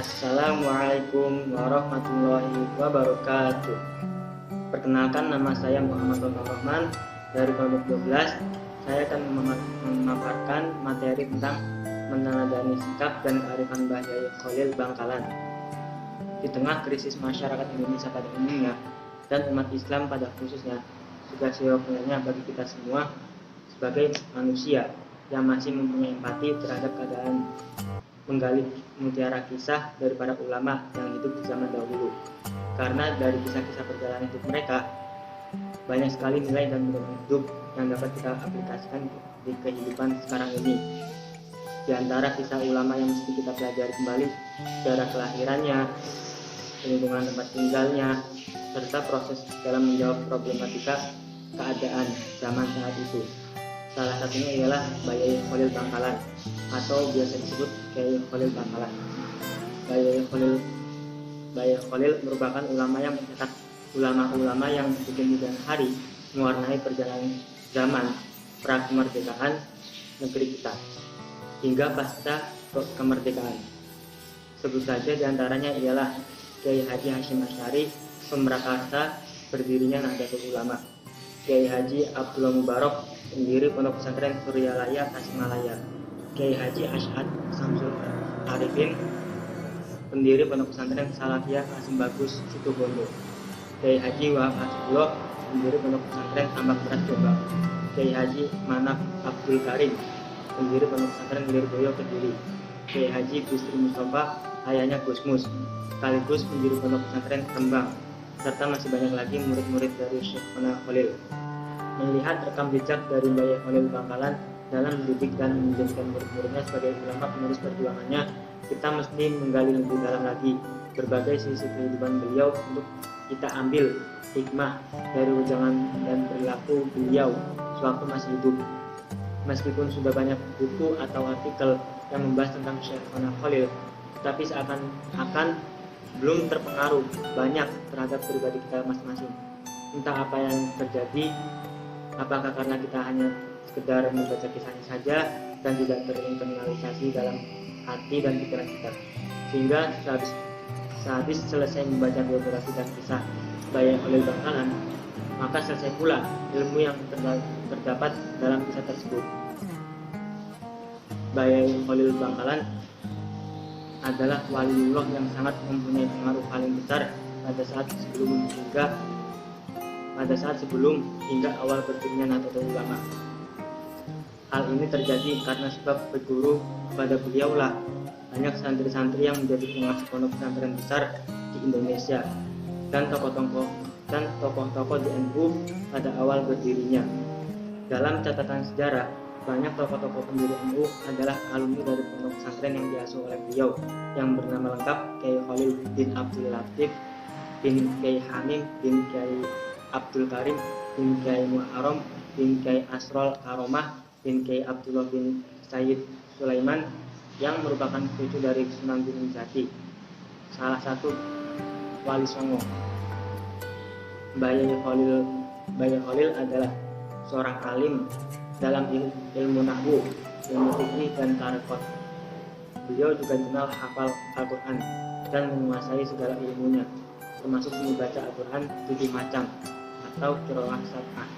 Assalamualaikum warahmatullahi wabarakatuh. Perkenalkan, nama saya Muhammad Rahman dari kelompok 12. Saya akan memaparkan materi tentang meneladani sikap dan kearifan Bahyai Khalil Bangkalan. Di tengah krisis masyarakat Indonesia pada umumnya dan umat Islam pada khususnya, sudah seyogyanya bagi kita semua sebagai manusia yang masih mempunyai empati terhadap keadaan menggali mutiara kisah dari para ulama yang hidup di zaman dahulu, karena dari kisah-kisah perjalanan hidup mereka banyak sekali nilai dan pedoman hidup yang dapat kita aplikasikan di kehidupan sekarang ini. Di antara kisah ulama yang mesti kita pelajari kembali, sejarah kelahirannya, lingkungan tempat tinggalnya, serta proses dalam menjawab problematika keadaan zaman saat itu. Salah satunya ialah Bahyai Khalil Bangkalan atau biasa disebut Kyai Khalil Bangkalan. Bahyai Khalil merupakan ulama yang mencetak ulama-ulama yang di kemudian hari mewarnai perjalanan zaman pra kemerdekaan negeri kita hingga pasca kemerdekaan. Sebut saja diantaranya ialah Kiai Haji Hasyim Asy'ari, pemrakasa berdirinya Nahdlatul Ulama; Kiai Haji Abdullah Mubarak, pendiri Pondok Pesantren Suryalaya Tasikmalaya; Kiai Haji Asy'ad Samsul Arifin, pendiri Pondok Pesantren Salafiyah Kasim Bagus Situbondo; Kiai Haji Wahab Hasbullah, pendiri Pondok Pesantren Tambak Beras Jombang; Kiai Haji Manaf Abdul Karim, pendiri Pondok Pesantren Lirboyo Kediri; Kiai Haji Busri Mustafa, ayahnya Gusmus, sekaligus pendiri Pondok Pesantren Rembang, serta masih banyak lagi murid-murid dari Syekhona Khalil. Melihat rekam jejak dari Bahyai Khalil Bangkalan dalam mendidik dan menjadikan murid-muridnya sebagai ulama penerus perjuangannya, kita mesti menggali lebih dalam lagi berbagai sisi kehidupan beliau untuk kita ambil hikmah dari ujangan dan perilaku beliau sewaktu masih hidup. Meskipun sudah banyak buku atau artikel yang membahas tentang Syekhona Khalil, tetapi seakan-akan belum terpengaruh banyak terhadap pribadi kita masing-masing. Entah apa yang terjadi, apakah karena kita hanya sekedar membaca kisahnya saja dan tidak terinternalisasi dalam hati dan pikiran kita, sehingga sehabis selesai membaca biografi dan kisah Bahyai Khalil Bangkalan, maka selesai pula ilmu yang terdapat dalam kisah tersebut. Bahyai Khalil Bangkalan adalah waliullah yang sangat mempunyai pengaruh paling besar pada saat sebelum hingga awal berdirinya Nahdlatul Ulama. Hal ini terjadi karena sebab berguru pada beliau lah banyak santri-santri yang menjadi pengasuh pondok pesantren besar di Indonesia dan tokoh-tokoh di NU pada awal berdirinya. Dalam catatan sejarah, banyak tokoh-tokoh pendiri NU adalah alumni dari pondok pesantren yang diasuh oleh beliau, yang bernama lengkap Kiai Khalil bin Abdul Latif bin Kiai Hamim bin Kiai Abdul Karim bin Kiai Muharram bin Kiai Asrol Karomah bin Kiai Abdullah bin Sayyid Sulaiman, yang merupakan cucu dari Sunan Gunung Jati, salah satu wali Songo. Bahyai Khalil adalah seorang alim dalam ilmu nahwu, ilmu fikih dan tarekat. Beliau juga dikenal hafal Al-Quran dan menguasai segala ilmunya, termasuk membaca Al-Quran 7 macam atau qiraah sab'ah.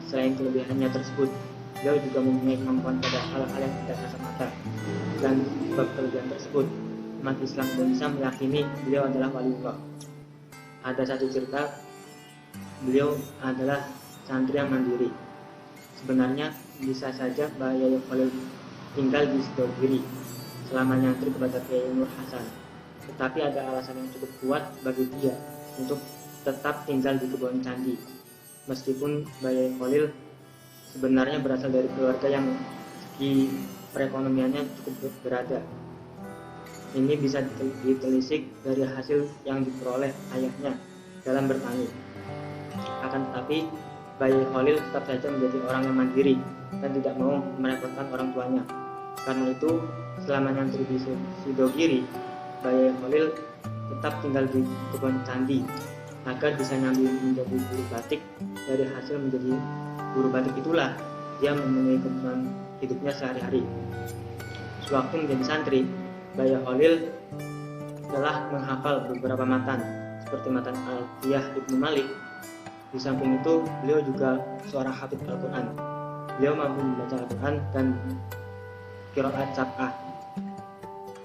Selain kelebihannya tersebut, beliau juga mempunyai kemampuan pada hal-hal yang tidak kasat mata. Dan sebab kelebihan tersebut, umat Islam Indonesia meyakini beliau adalah waliullah. Ada satu cerita, beliau adalah santri yang mandiri. Sebenarnya bisa saja Bahyai Khalil tinggal di Sidogiri selama nyantri kepada Kiai Nur Hasan, tetapi ada alasan yang cukup kuat bagi dia untuk tetap tinggal di Kebon Candi. Meskipun Bahyai Khalil sebenarnya berasal dari keluarga yang segi perekonomiannya cukup berada. Ini bisa ditelisik dari hasil yang diperoleh ayahnya dalam bertani. Akan tetapi Bahyai Khalil tetap saja menjadi orang yang mandiri dan tidak mau merepotkan orang tuanya. Karena itu, selama nyantri di Sidogiri, Bahyai Khalil tetap tinggal di Kebon Candi agar bisa nyambi menjadi guru batik. Dari hasil menjadi guru batik itulah dia memenuhi kebutuhan hidupnya sehari-hari. Sewaktu menjadi santri, Bahyai Khalil Setelah menghafal beberapa matan seperti matan Alfiyah Ibnu Malik, di samping itu beliau juga seorang hafid Al-Quran. Beliau mampu membaca Al-Quran dan qiraat sab'ah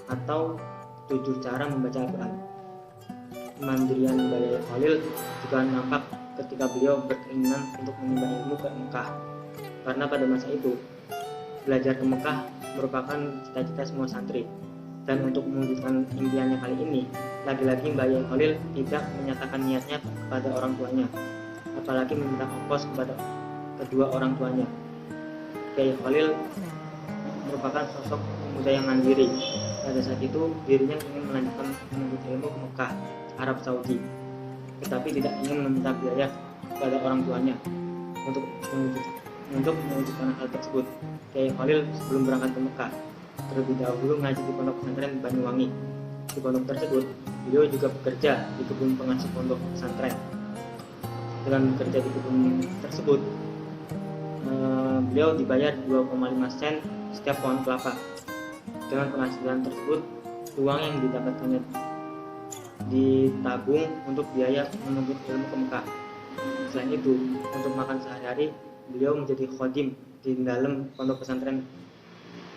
atau 7 cara membaca Al-Quran. Kemandirian Mbah Khalil juga nampak ketika beliau berkeinginan untuk menimba ilmu ke Mekah, karena pada masa itu belajar ke Mekah merupakan cita-cita semua santri. Dan untuk mewujudkan impiannya kali ini, lagi-lagi Mbah Khalil tidak menyatakan niatnya kepada orang tuanya, apalagi meminta ongkos kepada kedua orang tuanya. Kiai Khalil merupakan sosok pemuda yang mandiri. Pada saat itu dirinya ingin melanjutkan menuntut ilmu ke Mekah, Arab Saudi, tetapi tidak ingin meminta biaya kepada orang tuanya untuk mewujudkan hal tersebut. Kiai Khalil sebelum berangkat ke Mekah terlebih dahulu ngaji di pondok pesantren Banyuwangi. Di pondok tersebut beliau juga bekerja di kebun pengasuh pondok pesantren. Dengan bekerja di kebun tersebut, beliau dibayar 2,5 sen setiap pohon kelapa. Dengan penghasilan tersebut, uang yang didapatkannya ditabung untuk biaya menuntut ilmu ke Mekah. Selain itu, untuk makan sehari-hari, beliau menjadi khodim di dalam pondok pesantren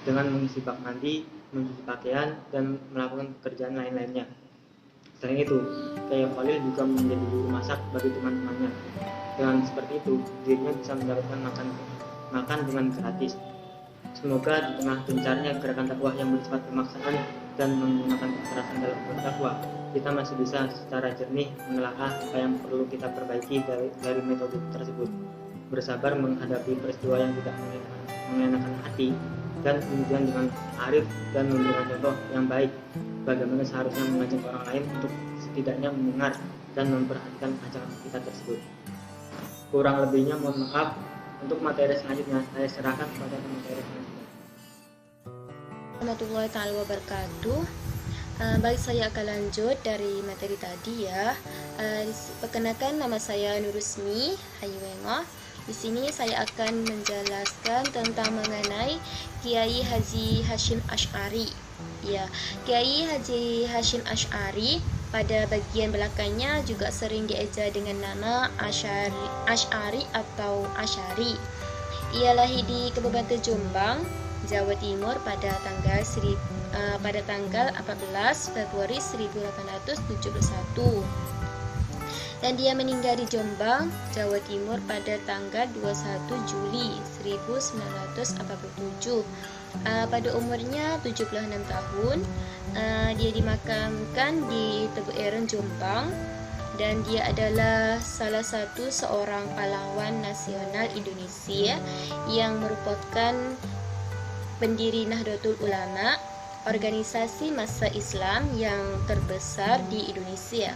dengan mengisi bak mandi, mencuci pakaian, dan melakukan pekerjaan lain-lainnya. Selain itu, Kiai Khalil juga menjadi juru masak bagi teman-temannya. Dengan seperti itu, dirinya bisa mendapatkan makan dengan gratis. Semoga di tengah gencarnya gerakan dakwah yang bersifat pemaksaan dan menggunakan kekerasan dalam berdakwah, kita masih bisa secara jernih menelaah apa yang perlu kita perbaiki dari metode tersebut. Bersabar menghadapi peristiwa yang tidak mengenakan hati, dan kemudian dengan arif dan memberikan contoh yang baik bagaimana seharusnya mengajak orang lain untuk setidaknya mendengar dan memperhatikan ajaran kita tersebut. Kurang lebihnya mohon maaf. Untuk materi selanjutnya saya serahkan kepada materi selanjutnya. Warahmatullahi taala wabarakatuh. Baik, saya akan lanjut dari materi tadi ya. Perkenalkan, nama saya Nurusmi Hayuwengoh. Di sini saya akan menjelaskan tentang mengenai Kiai Haji Hasyim Asy'ari. Ya, Kiai Haji Hasyim Asy'ari pada bagian belakangnya juga sering dieja dengan nama Asy'ari atau Asy'ari. Ia lahir di Kabupaten Jombang, Jawa Timur pada tanggal 14 Februari 1871. Dan dia meninggal di Jombang, Jawa Timur pada tanggal 21 Juli 1947. Pada umurnya 76 tahun. Dia dimakamkan di Tebu Ireng, Jombang, dan dia adalah salah satu seorang pahlawan nasional Indonesia yang merupakan pendiri Nahdlatul Ulama, organisasi massa Islam yang terbesar di Indonesia.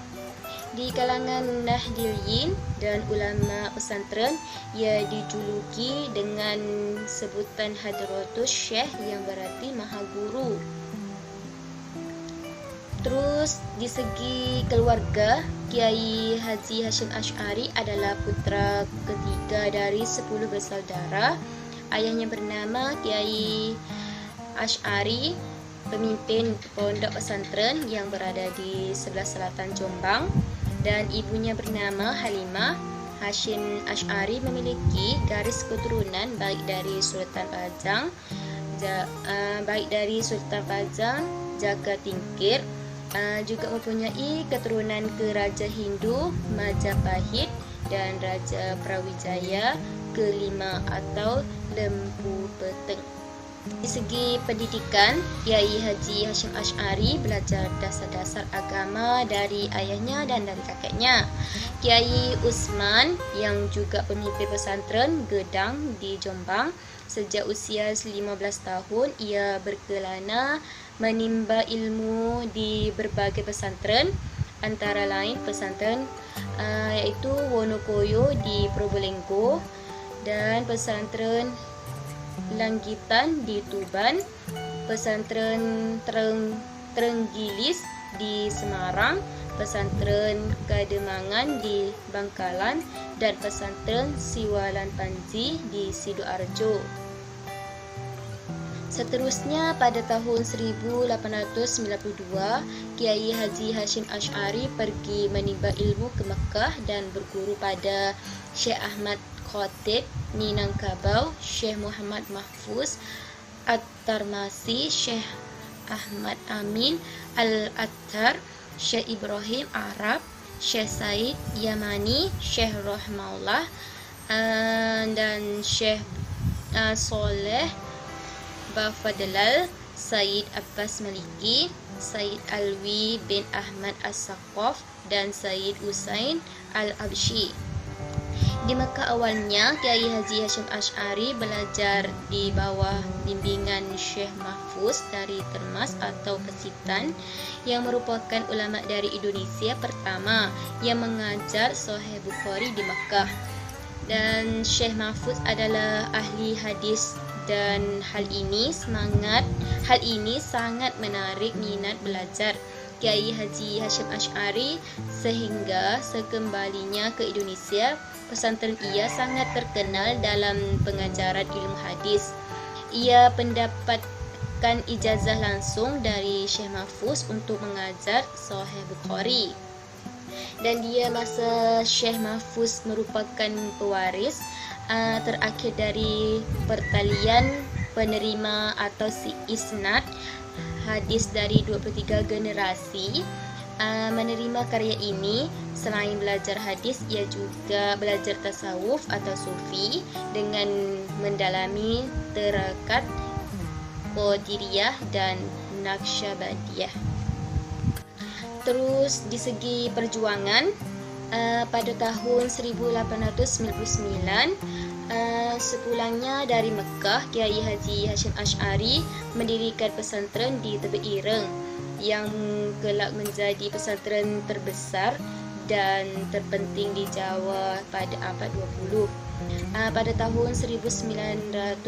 Di kalangan Nahdliyin dan ulama pesantren, ia dijuluki dengan sebutan Hadratus Syekh yang berarti Maha Guru. Terus di segi keluarga, Kiai Haji Hasyim Asy'ari adalah putra ketiga dari 10 bersaudara. Ayahnya bernama Kiai Asy'ari, pemimpin pondok pesantren yang berada di sebelah selatan Jombang, dan ibunya bernama Halimah. Hasyim Asy'ari memiliki garis keturunan baik dari Sultan Pajang, Jaka Tingkir, juga mempunyai keturunan ke Raja Hindu Majapahit dan Raja Brawijaya kelima atau Lembu Peteng. Di segi pendidikan, Kiai Haji Hasyim Asy'ari belajar dasar-dasar agama dari ayahnya dan dari kakeknya, Kiai Usman, yang juga pemimpin pesantren Gedang di Jombang. Sejak usia 15 tahun, ia berkelana menimba ilmu di berbagai pesantren, antara lain pesantren yaitu Wonokoyo di Probolinggo dan pesantren Langgitan di Tuban, pesantren Trenggilis di Semarang, pesantren Kademangan di Bangkalan, dan pesantren Siwalan Panji di Sidoarjo. Seterusnya pada tahun 1892, Kiai Haji Hashim Asy'ari pergi menimba ilmu ke Mekah dan berguru pada Syekh Ahmad Khatib Minangkabau, Syekh Muhammad Mahfuz At-Tarmasi, Syekh Ahmad Amin Al-Attar, Syekh Ibrahim Arab, Syekh Said Yamani, Syekh Rahmaullah, dan Syekh Soleh Bafadlal, Said Abbas Maliki, Said Alwi bin Ahmad As-Saqaf, dan Said Usain Al-Abshi. Di Mekah awalnya, Kiai Haji Hashim Asy'ari belajar di bawah bimbingan Syekh Mahfuz dari Termas atau Pesitan, yang merupakan ulama dari Indonesia pertama yang mengajar Sahih Bukhari di Mekah. Dan Syekh Mahfuz adalah ahli hadis, dan hal ini sangat menarik minat belajar Kiai Haji Hashim Asy'ari, sehingga sekembalinya ke Indonesia, pesantren ia sangat terkenal dalam pengajaran ilmu hadis. Ia mendapatkan ijazah langsung dari Syekh Mahfuz untuk mengajar Sahih Bukhari. Dan dia masa Syekh Mahfuz merupakan pewaris terakhir dari pertalian penerima atau si isnad hadis dari 23 generasi menerima karya ini. Selain belajar hadis, ia juga belajar tasawuf atau sufi dengan mendalami tarikat Qadiriyah dan Naqsyabandiyah. Terus di segi perjuangan, pada tahun 1899, sepulangnya dari Mekah, Kiai Haji Hashim Asy'ari mendirikan pesantren di Tebet Ireng yang kelak menjadi pesantren terbesar dan terpenting di Jawa pada abad 20. Pada tahun 1926,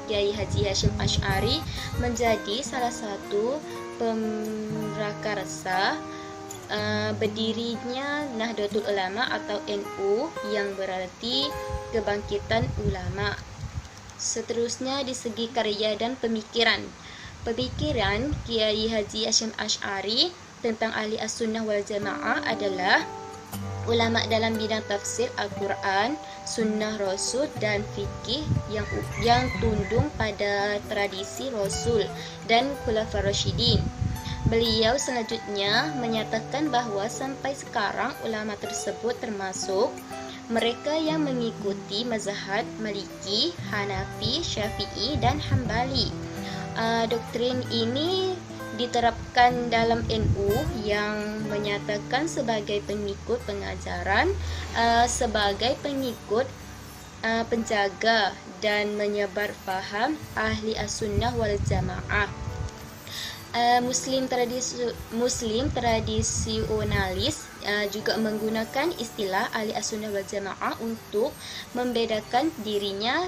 Kiai Haji Hashim Asy'ari menjadi salah satu pemrakarsa berdirinya Nahdlatul Ulama atau NU, yang berarti kebangkitan ulama. Seterusnya di segi karya dan pemikiran Kiai Haji Hashim Asy'ari tentang ahli as-sunnah wal jamaah adalah ulama dalam bidang tafsir Al-Quran, sunnah Rasul, dan fikih yang tunduk pada tradisi Rasul dan Khulafaur Rasyidin. Beliau selanjutnya menyatakan bahawa sampai sekarang ulama tersebut termasuk mereka yang mengikuti mazhab Maliki, Hanafi, Syafi'i, dan Hambali. Doktrin ini diterapkan dalam NU yang menyatakan sebagai pengikut pengajaran, sebagai pengikut penjaga dan menyebar faham ahli as-sunnah wal jamaah. Muslim tradisionalis juga menggunakan istilah ahli as-sunnah wal jamaah untuk membedakan dirinya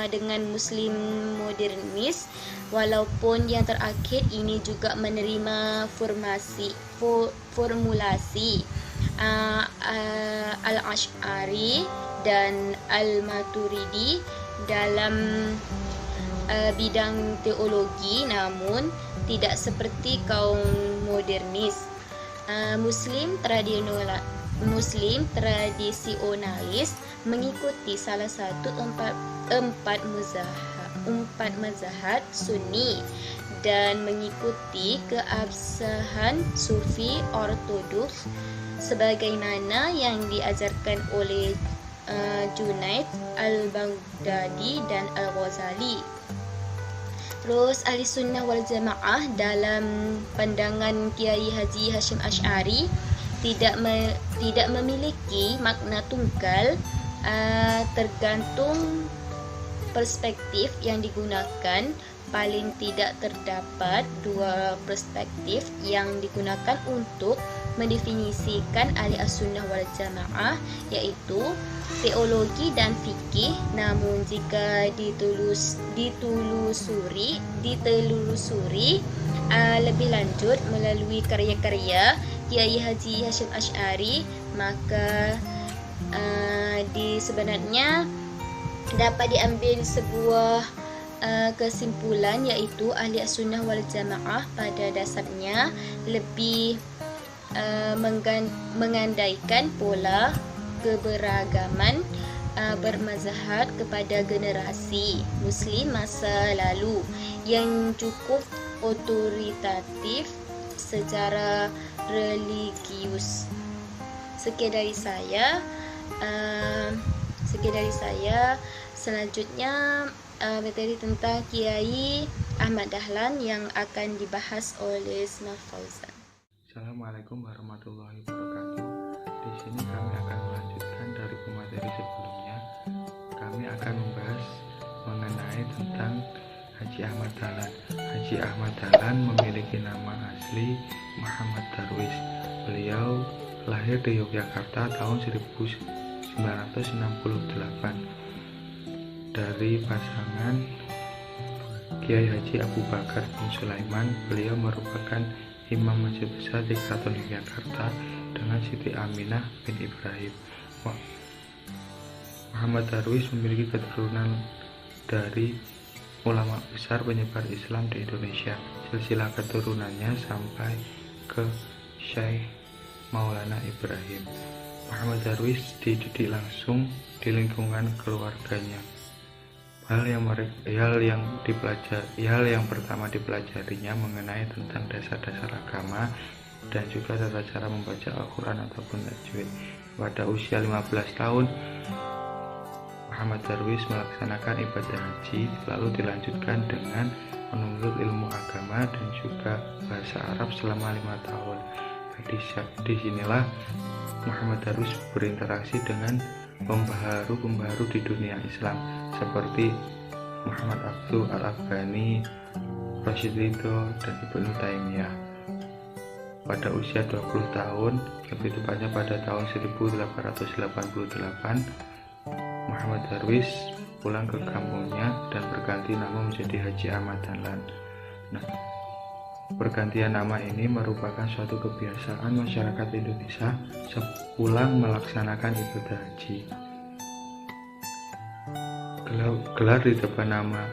dengan muslim modernis, walaupun yang terakhir ini juga menerima formulasi Al-Asy'ari dan Al-Maturidi dalam bidang teologi, namun tidak seperti kaum modernis. Muslim tradisionalis mengikuti salah satu empat mazhab Sunni dan mengikuti keabsahan Sufi Ortodoks sebagaimana yang diajarkan oleh Junaid Al-Baghdadi dan Al-Ghazali. Terus ahli sunnah wal jamaah dalam pandangan Kiai Haji Hashim Asy'ari tidak memiliki makna tunggal, tergantung perspektif yang digunakan. Paling tidak terdapat dua perspektif yang digunakan untuk mendefinisikan ahli as-sunnah wal jamaah, yaitu teologi dan fikih. Namun jika ditelusuri lebih lanjut melalui karya-karya Kiai Haji Hashim Asy'ari, maka sebenarnya dapat diambil sebuah kesimpulan yaitu ahli sunnah wal jamaah pada dasarnya lebih mengandaikan pola keberagaman bermazhab kepada generasi Muslim masa lalu yang cukup otoritatif secara religius. Sekian dari saya. Selanjutnya materi tentang Kiai Ahmad Dahlan yang akan dibahas oleh Ismail Fauzan. Assalamualaikum warahmatullahi wabarakatuh. Di sini kami akan melanjutkan dari pemateri sebelumnya. Kami akan membahas mengenai tentang Haji Ahmad Dahlan. Haji Ahmad Dahlan memiliki nama asli Muhammad Darwis. Beliau lahir di Yogyakarta tahun 1968 dari pasangan Kiai Haji Abu Bakar bin Sulaiman. Beliau merupakan Imam Masjid Besar di Keraton Yogyakarta dengan Siti Aminah bin Ibrahim. Muhammad Darwis memiliki keturunan dari ulama besar penyebar Islam di Indonesia. Silsilah keturunannya sampai ke Syekh Maulana Ibrahim. Muhammad Darwis dididik langsung di lingkungan keluarganya. Hal yang pertama dipelajarinya mengenai tentang dasar-dasar agama dan juga tata cara membaca Al-Quran ataupun tajwid. Pada usia 15 tahun, Muhammad Darwis melaksanakan ibadah haji, lalu dilanjutkan dengan menuntut ilmu agama dan juga bahasa Arab selama 5 tahun. Disinilah Muhammad Darwis berinteraksi dengan pembaharu-pembaharu di dunia Islam seperti Muhammad Abduh Al-Afghani, Rashid Ridho, dan Ibnu Taimiyah. Pada usia 20 tahun, lebih tepatnya pada tahun 1888, Muhammad Darwis pulang ke kampungnya dan berganti nama menjadi Haji Ahmad Dahlan. Pergantian nama ini merupakan suatu kebiasaan masyarakat Indonesia sepulang melaksanakan ibadah haji. Gelar di depan nama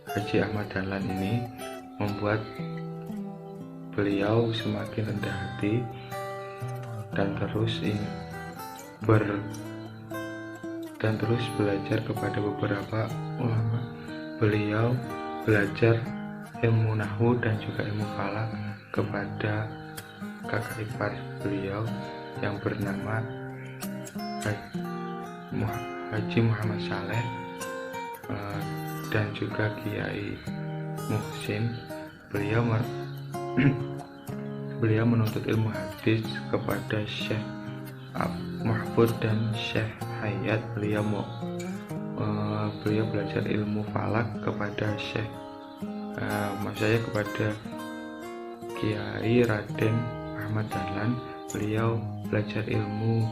Haji Ahmad Dahlan ini membuat beliau semakin rendah hati dan terus belajar kepada beberapa ulama. Beliau belajar ilmu nahwu dan juga ilmu falak kepada kakak ipar beliau yang bernama Haji Muhammad Saleh dan juga Kiai Muhsin. Beliau menuntut ilmu hadis kepada Syekh Mahfud dan Syekh Hayat. Beliau belajar ilmu falak kepada kepada Kiai Raden Ahmad Dahlan. Beliau belajar ilmu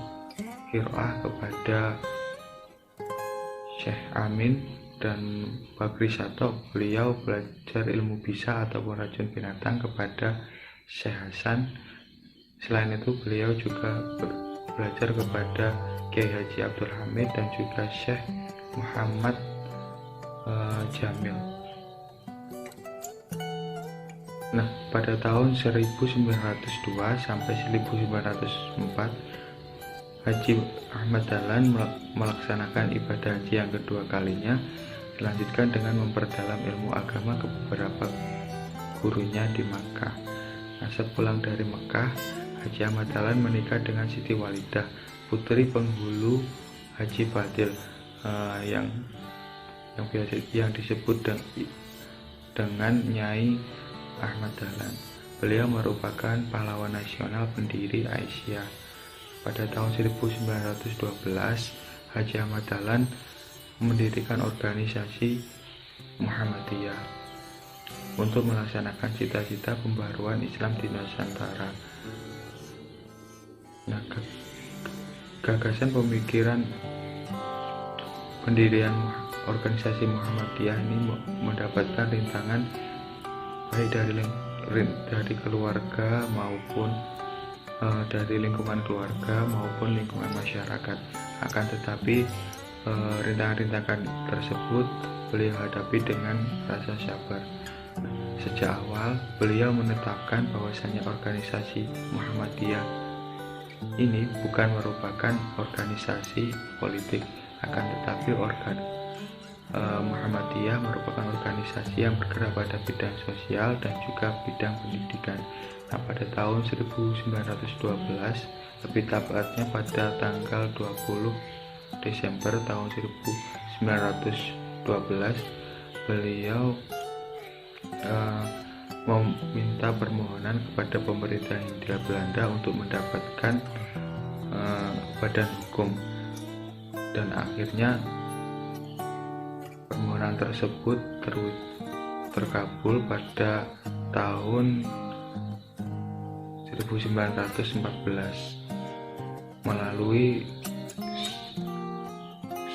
qiraah kepada Syekh Amin dan Bakri Sato. Beliau belajar ilmu bisa ataupun racun binatang kepada Syekh Hasan. Selain itu beliau juga belajar kepada Kiai Haji Abdul Hamid dan juga Syekh Muhammad Jamil. Pada tahun 1902 sampai 1904, Haji Ahmad Dahlan melaksanakan ibadah haji yang kedua kalinya, dilanjutkan dengan memperdalam ilmu agama ke beberapa gurunya di Makkah. Sepulang dari Makkah, Haji Ahmad Dahlan menikah dengan Siti Walidah, putri penghulu Haji Fadil, yang disebut dengan Nyai Ahmad Dahlan. Beliau merupakan pahlawan nasional pendiri Aisyah. Pada tahun 1912, Haji Ahmad Dahlan mendirikan organisasi Muhammadiyah untuk melaksanakan cita-cita pembaruan Islam di Nusantara. Gagasan pemikiran pendirian organisasi Muhammadiyah ini mendapatkan rintangan baik dari keluarga maupun dari lingkungan keluarga maupun lingkungan masyarakat. Akan tetapi rintangan-rintangan tersebut beliau hadapi dengan rasa sabar. Sejak awal, beliau menetapkan bahwasanya organisasi Muhammadiyah ini bukan merupakan organisasi politik, akan tetapi Muhammadiyah merupakan organisasi yang bergerak pada bidang sosial dan juga bidang pendidikan. Nah, pada tahun 1912, lebih tepatnya pada tanggal 20 Desember tahun 1912, beliau meminta permohonan kepada pemerintah Hindia Belanda untuk mendapatkan badan hukum, dan akhirnya permohonan tersebut terkabul pada tahun 1914 melalui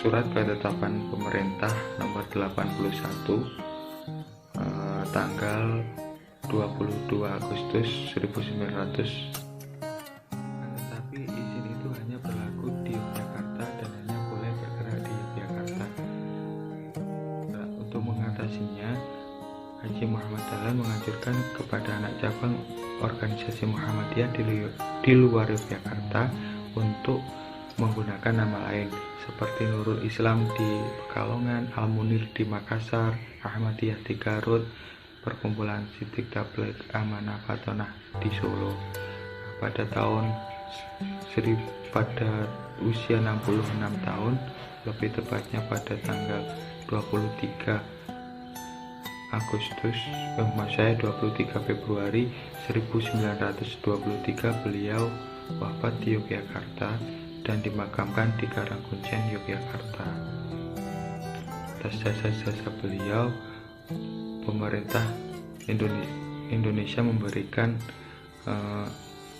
surat ketetapan pemerintah nomor 81 tanggal 22 Agustus 1900. Tetapi izin itu hanya berlaku di Yogyakarta dan hanya boleh bergerak di Yogyakarta. Nah, untuk mengatasinya, Haji Muhammad Dahlan menganjurkan kepada anak cabang organisasi Muhammadiyah di luar Yogyakarta untuk menggunakan nama lain seperti Nurul Islam di Pekalongan, Al-Munir di Makassar, Ahmadiyah di Garut, Perkumpulan Siddiq Tabligh Amanah Fatonah di Solo. Pada usia 66 tahun, lebih tepatnya pada tanggal 23 Februari 1923 beliau wafat di Yogyakarta dan dimakamkan di Karangkuncen, Yogyakarta. Atas jasa-jasa beliau, pemerintah Indonesia memberikan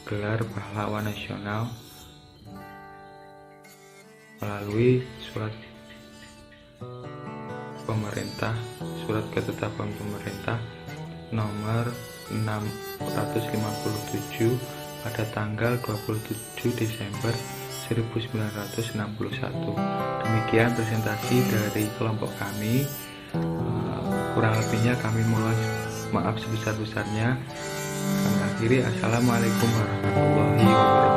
gelar pahlawan nasional melalui surat ketetapan pemerintah nomor 657 pada tanggal 27 Desember 1961. Demikian presentasi dari kelompok kami. Kurang lebihnya kami mohon maaf sebesar-besarnya. Kami akhiri. Assalamualaikum warahmatullahi wabarakatuh.